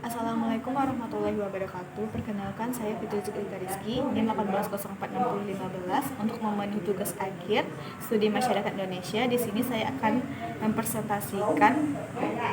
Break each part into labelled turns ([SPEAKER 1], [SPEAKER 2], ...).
[SPEAKER 1] Assalamualaikum warahmatullahi wabarakatuh. Perkenalkan, saya Fitri Zukrika Rizky, NIM 18046015 untuk memenuhi tugas akhir studi masyarakat Indonesia. Di sini saya akan mempresentasikan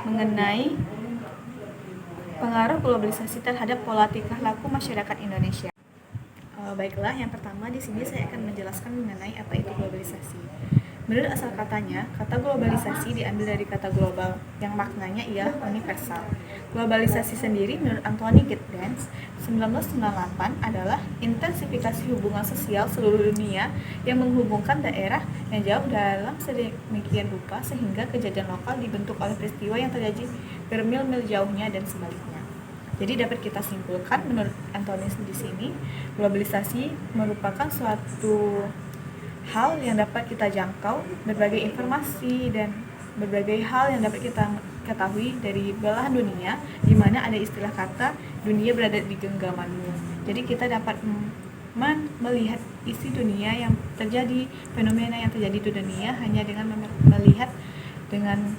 [SPEAKER 1] mengenai pengaruh globalisasi terhadap pola tingkah laku masyarakat Indonesia. Baiklah, yang pertama di sini saya akan menjelaskan mengenai apa itu globalisasi. Menurut asal katanya, kata globalisasi diambil dari kata global, yang maknanya ialah universal. Globalisasi sendiri menurut Anthony Giddens 1998 adalah intensifikasi hubungan sosial seluruh dunia yang menghubungkan daerah yang jauh dalam sedemikian rupa sehingga kejadian lokal dibentuk oleh peristiwa yang terjadi bermil-mil jauhnya dan sebaliknya. Jadi dapat kita simpulkan menurut Anthony di sini, globalisasi merupakan suatu hal yang dapat kita jangkau, berbagai informasi dan berbagai hal yang dapat kita ketahui dari belahan dunia, di mana ada istilah kata dunia berada di genggamanmu. Jadi kita dapat melihat isi dunia yang terjadi, fenomena yang terjadi di dunia hanya dengan melihat dengan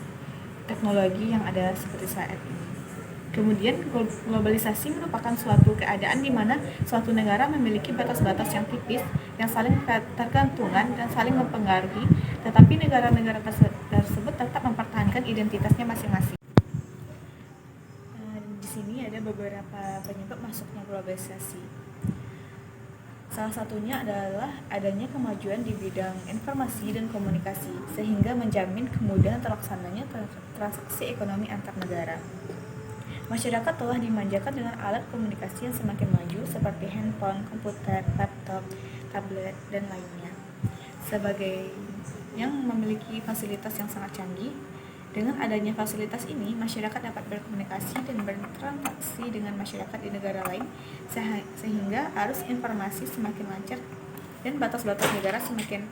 [SPEAKER 1] teknologi yang ada seperti saat ini. Kemudian globalisasi merupakan suatu keadaan di mana suatu negara memiliki batas-batas yang tipis yang saling tergantungan dan saling mempengaruhi, tetapi negara-negara tersebut tetap mempertahankan identitasnya masing-masing. Di sini ada beberapa penyebab masuknya globalisasi. Salah satunya adalah adanya kemajuan di bidang informasi dan komunikasi, sehingga menjamin kemudahan terlaksananya transaksi ekonomi antar negara. Masyarakat telah dimanjakan dengan alat komunikasi yang semakin maju seperti handphone, komputer, laptop, tablet, dan lainnya. Sebagai yang memiliki fasilitas yang sangat canggih, dengan adanya fasilitas ini, masyarakat dapat berkomunikasi dan bertransaksi dengan masyarakat di negara lain, sehingga arus informasi semakin lancar dan batas-batas negara semakin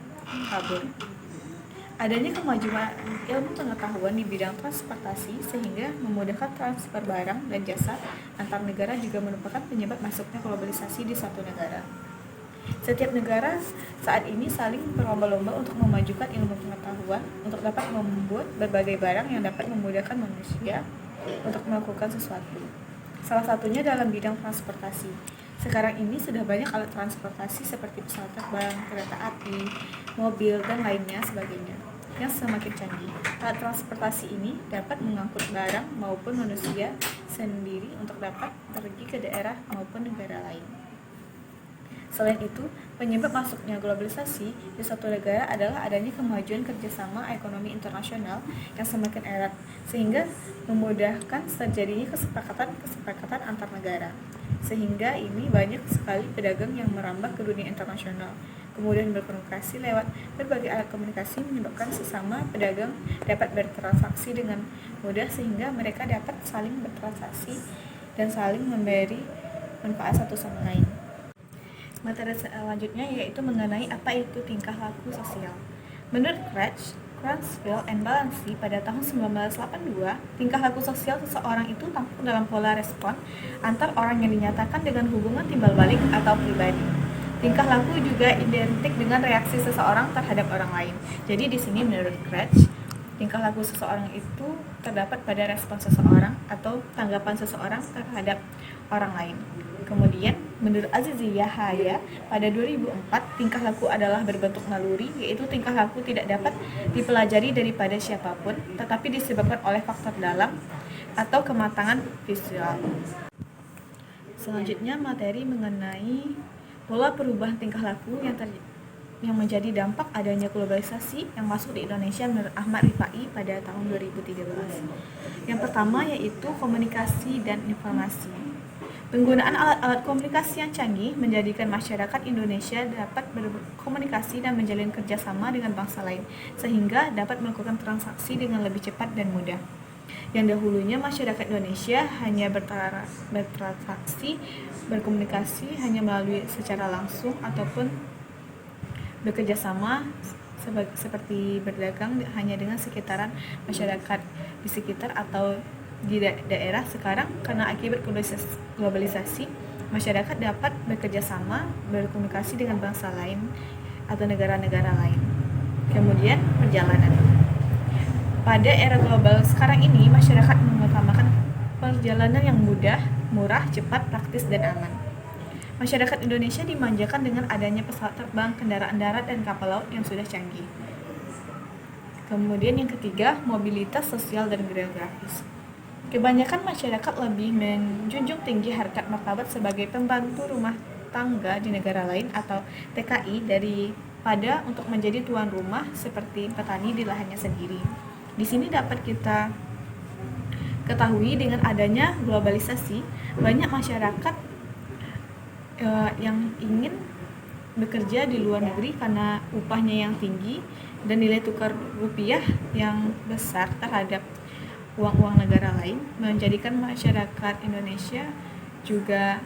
[SPEAKER 1] kabur. Adanya kemajuan ilmu pengetahuan di bidang transportasi sehingga memudahkan transfer barang dan jasa antar negara juga merupakan penyebab masuknya globalisasi di suatu negara. Setiap negara saat ini saling berlomba-lomba untuk memajukan ilmu pengetahuan untuk dapat membuat berbagai barang yang dapat memudahkan manusia untuk melakukan sesuatu. Salah satunya dalam bidang transportasi. Sekarang ini sudah banyak alat transportasi seperti pesawat terbang, kereta api, mobil, dan lainnya sebagainya yang semakin canggih. Alat transportasi ini dapat mengangkut barang maupun manusia sendiri untuk dapat pergi ke daerah maupun negara lain. Selain itu, penyebab masuknya globalisasi di suatu negara adalah adanya kemajuan kerjasama ekonomi internasional yang semakin erat, sehingga memudahkan terjadinya kesepakatan antar negara. Sehingga ini banyak sekali pedagang yang merambah ke dunia internasional. Kemudian berkomunikasi lewat berbagai alat komunikasi menyebabkan sesama pedagang dapat bertransaksi dengan mudah sehingga mereka dapat saling bertransaksi dan saling memberi manfaat satu sama lain. Materi selanjutnya yaitu mengenai apa itu tingkah laku sosial. Menurut Crutchfield and Balancy pada tahun 1982, tingkah laku sosial seseorang itu tampak dalam pola respon antar orang yang dinyatakan dengan hubungan timbal balik atau pribadi. Tingkah laku juga identik dengan reaksi seseorang terhadap orang lain. Jadi di sini menurut Crutch, tingkah laku seseorang itu terdapat pada respon seseorang atau tanggapan seseorang terhadap orang lain. Kemudian, menurut Azizi Yahaya, pada 2004, tingkah laku adalah berbentuk naluri, yaitu tingkah laku tidak dapat dipelajari daripada siapapun, tetapi disebabkan oleh faktor dalam atau kematangan visual. Selanjutnya, materi mengenai pola perubahan tingkah laku yang menjadi dampak adanya globalisasi yang masuk di Indonesia menurut Ahmad Rifai pada tahun 2013. Yang pertama yaitu komunikasi dan informasi. Penggunaan alat-alat komunikasi yang canggih menjadikan masyarakat Indonesia dapat berkomunikasi dan menjalin kerjasama dengan bangsa lain, sehingga dapat melakukan transaksi dengan lebih cepat dan mudah. Yang dahulunya masyarakat Indonesia hanya bertransaksi, berkomunikasi hanya melalui secara langsung ataupun bekerjasama seperti berdagang hanya dengan sekitaran masyarakat di sekitar atau di daerah. Sekarang karena akibat globalisasi, masyarakat dapat bekerjasama, berkomunikasi dengan bangsa lain atau negara-negara lain. Kemudian perjalanan. Pada era global sekarang ini, masyarakat mengutamakan perjalanan yang mudah, murah, cepat, praktis, dan aman. Masyarakat Indonesia dimanjakan dengan adanya pesawat terbang, kendaraan darat, dan kapal laut yang sudah canggih. Kemudian yang ketiga, mobilitas sosial dan geografis. Kebanyakan masyarakat lebih menjunjung tinggi harkat martabat sebagai pembantu rumah tangga di negara lain atau TKI daripada untuk menjadi tuan rumah seperti petani di lahannya sendiri. Di sini dapat kita ketahui dengan adanya globalisasi, banyak masyarakat yang ingin bekerja di luar negeri karena upahnya yang tinggi dan nilai tukar rupiah yang besar terhadap uang-uang negara lain, menjadikan masyarakat Indonesia juga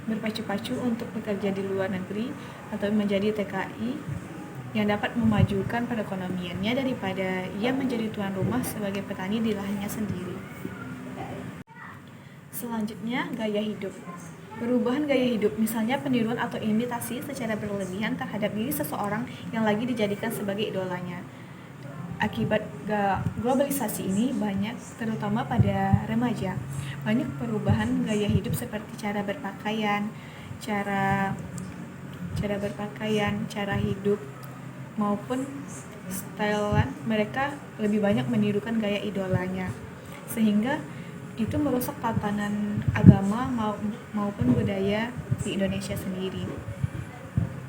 [SPEAKER 1] berpacu-pacu untuk bekerja di luar negeri atau menjadi TKI yang dapat memajukan perekonomiannya daripada ia menjadi tuan rumah sebagai petani di lahannya sendiri. Selanjutnya, gaya hidup. Perubahan gaya hidup, misalnya peniruan atau imitasi secara berlebihan terhadap diri seseorang yang lagi dijadikan sebagai idolanya. Akibat globalisasi ini banyak, terutama pada remaja. Banyak perubahan gaya hidup seperti cara berpakaian, cara hidup maupun stylean. Mereka lebih banyak menirukan gaya idolanya, sehingga itu merusak tatanan agama maupun budaya di Indonesia sendiri.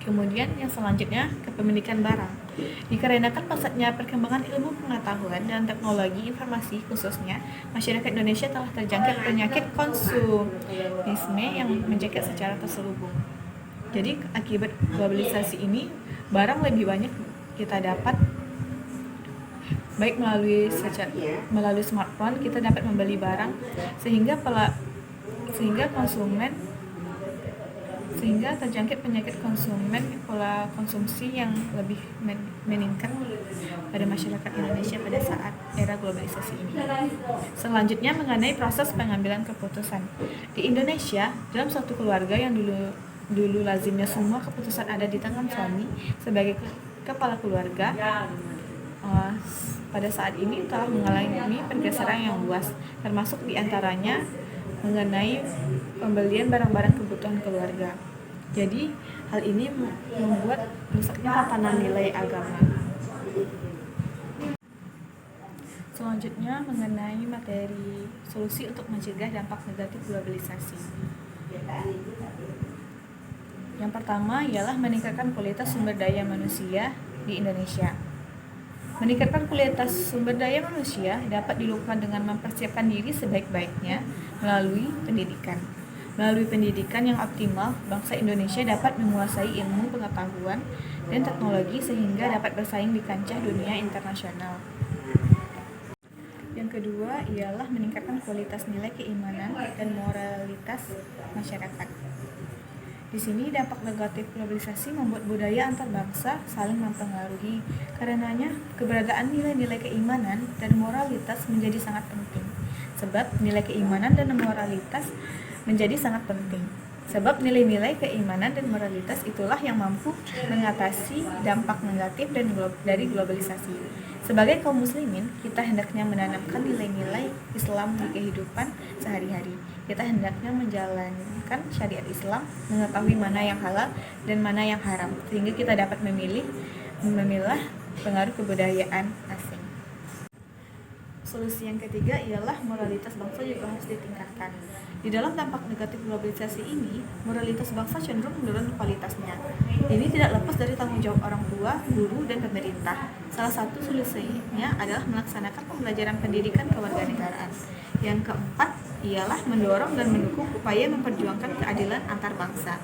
[SPEAKER 1] Kemudian yang selanjutnya, kepemilikan barang. Dikarenakan pesatnya perkembangan ilmu pengetahuan dan teknologi informasi khususnya, masyarakat Indonesia telah terjangkit penyakit konsumisme yang menjaket secara terselubung. Jadi akibat globalisasi ini, barang lebih banyak kita dapat, baik melalui smartphone kita dapat membeli barang sehingga terjangkit penyakit pola konsumsi yang lebih meningkat pada masyarakat Indonesia pada saat era globalisasi ini. Selanjutnya mengenai proses pengambilan keputusan. Di Indonesia, dalam suatu keluarga yang dulu lazimnya semua keputusan ada di tangan suami sebagai kepala keluarga, pada saat ini telah mengalami pergeseran yang luas, termasuk diantaranya mengenai pembelian barang-barang kebutuhan keluarga. Jadi, hal ini membuat rusaknya tatanan nilai agama. Selanjutnya mengenai materi solusi untuk mencegah dampak negatif globalisasi. Yang pertama ialah meningkatkan kualitas sumber daya manusia di Indonesia. Meningkatkan kualitas sumber daya manusia dapat dilakukan dengan mempersiapkan diri sebaik-baiknya melalui pendidikan. Melalui pendidikan yang optimal, bangsa Indonesia dapat menguasai ilmu pengetahuan dan teknologi sehingga dapat bersaing di kancah dunia internasional. Yang kedua ialah meningkatkan kualitas nilai keimanan dan moralitas masyarakat. Di sini dampak negatif globalisasi membuat budaya antar bangsa saling mempengaruhi. Karenanya, keberadaan nilai-nilai keimanan dan moralitas menjadi sangat penting. Sebab nilai keimanan dan moralitas menjadi sangat penting. Sebab nilai-nilai keimanan dan moralitas itulah yang mampu mengatasi dampak negatif dari globalisasi. Sebagai kaum muslimin, kita hendaknya menanamkan nilai-nilai Islam di kehidupan sehari-hari. Kita hendaknya menjalankan syariat Islam, mengetahui mana yang halal dan mana yang haram, sehingga kita dapat memilah pengaruh kebudayaan asing. Solusi yang ketiga ialah moralitas bangsa juga harus ditingkatkan. Di dalam dampak negatif globalisasi ini, moralitas bangsa cenderung menurun kualitasnya. Ini tidak lepas dari tanggung jawab orang tua, guru, dan pemerintah. Salah satu solusinya adalah melaksanakan pembelajaran pendidikan kewarganegaraan. Yang keempat ialah mendorong dan mendukung upaya memperjuangkan keadilan antar bangsa.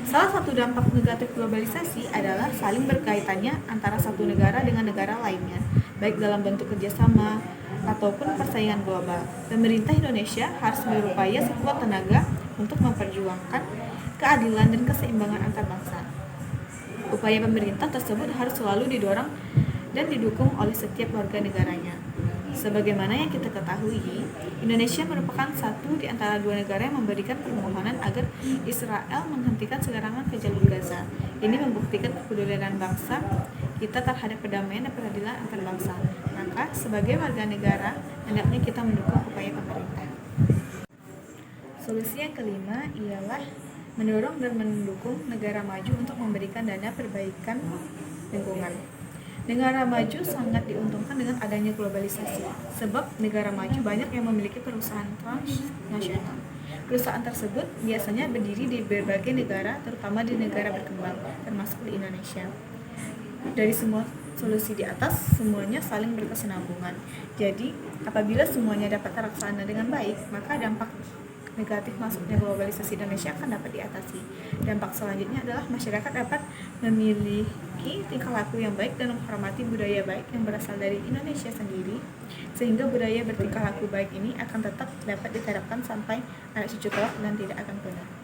[SPEAKER 1] Salah satu dampak negatif globalisasi adalah saling berkaitannya antara satu negara dengan negara lainnya, baik dalam bentuk kerjasama ataupun persaingan global. Pemerintah Indonesia harus berupaya sekuat tenaga untuk memperjuangkan keadilan dan keseimbangan antar bangsa. Upaya pemerintah tersebut harus selalu didorong dan didukung oleh setiap warga negaranya. Sebagaimana yang kita ketahui, Indonesia merupakan satu di antara dua negara yang memberikan permohonan agar Israel menghentikan serangan ke jalur Gaza. Ini membuktikan kepedulian bangsa kita terhadap perdamaian dan peradilan antar bangsa. Maka, sebagai warga negara hendaknya kita mendukung upaya pemerintah. Solusi yang kelima ialah mendorong dan mendukung negara maju untuk memberikan dana perbaikan lingkungan. Negara maju sangat diuntungkan dengan adanya globalisasi, sebab negara maju banyak yang memiliki perusahaan transnasional. Perusahaan tersebut biasanya berdiri di berbagai negara, terutama di negara berkembang, termasuk di Indonesia. Dari semua solusi di atas, semuanya saling berkesinambungan. Jadi, apabila semuanya dapat terlaksana dengan baik, maka dampak negatif masuknya globalisasi Indonesia akan dapat diatasi. Dampak selanjutnya adalah masyarakat dapat memiliki tingkah laku yang baik dan menghormati budaya baik yang berasal dari Indonesia sendiri, sehingga budaya bertingkah laku baik ini akan tetap dapat diterapkan sampai anak cucu kelak dan tidak akan punah.